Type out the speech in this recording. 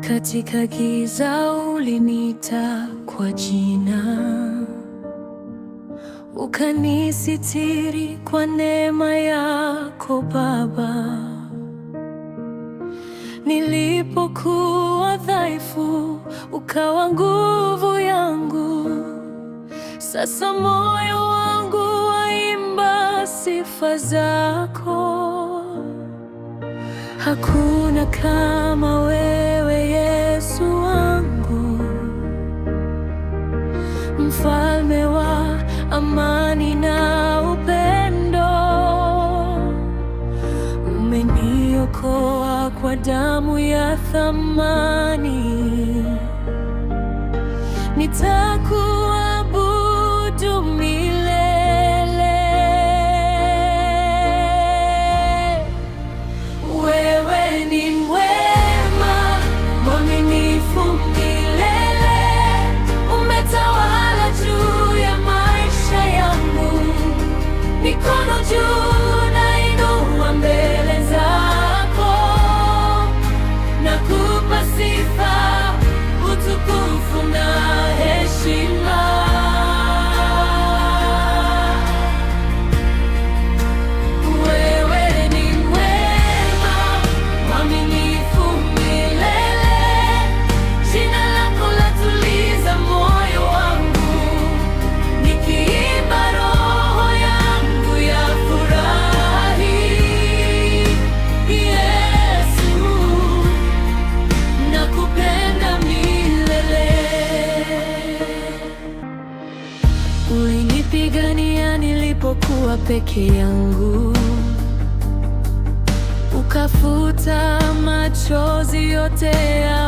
Katika giza uliniita kwa jina, ukanisitiri kwa neema yako Baba. Nilipokuwa dhaifu, ukawa nguvu yangu. Sasa moyo wangu waimba sifa zako. Hakuna kama wewe Yesu wangu, mfalme wa amani na upendo. Umeniokoa kwa damu ya thamani. Nitakuabudu milele. Wewe ni mwema, mwaminifu milele. Umetawala juu ya maisha yangu. Mikono juu nainua mbele zako. Nakupa sifa, utukufu na heshima. Wewe ni mwema, mwaminifu milele. Jina lako latuliza moyo wangu. Nikiimba roho yangu yafurahi. Yesu, nakupenda milele. Ulinipigania nilipokuwa peke yangu, ukafuta machozi yote ya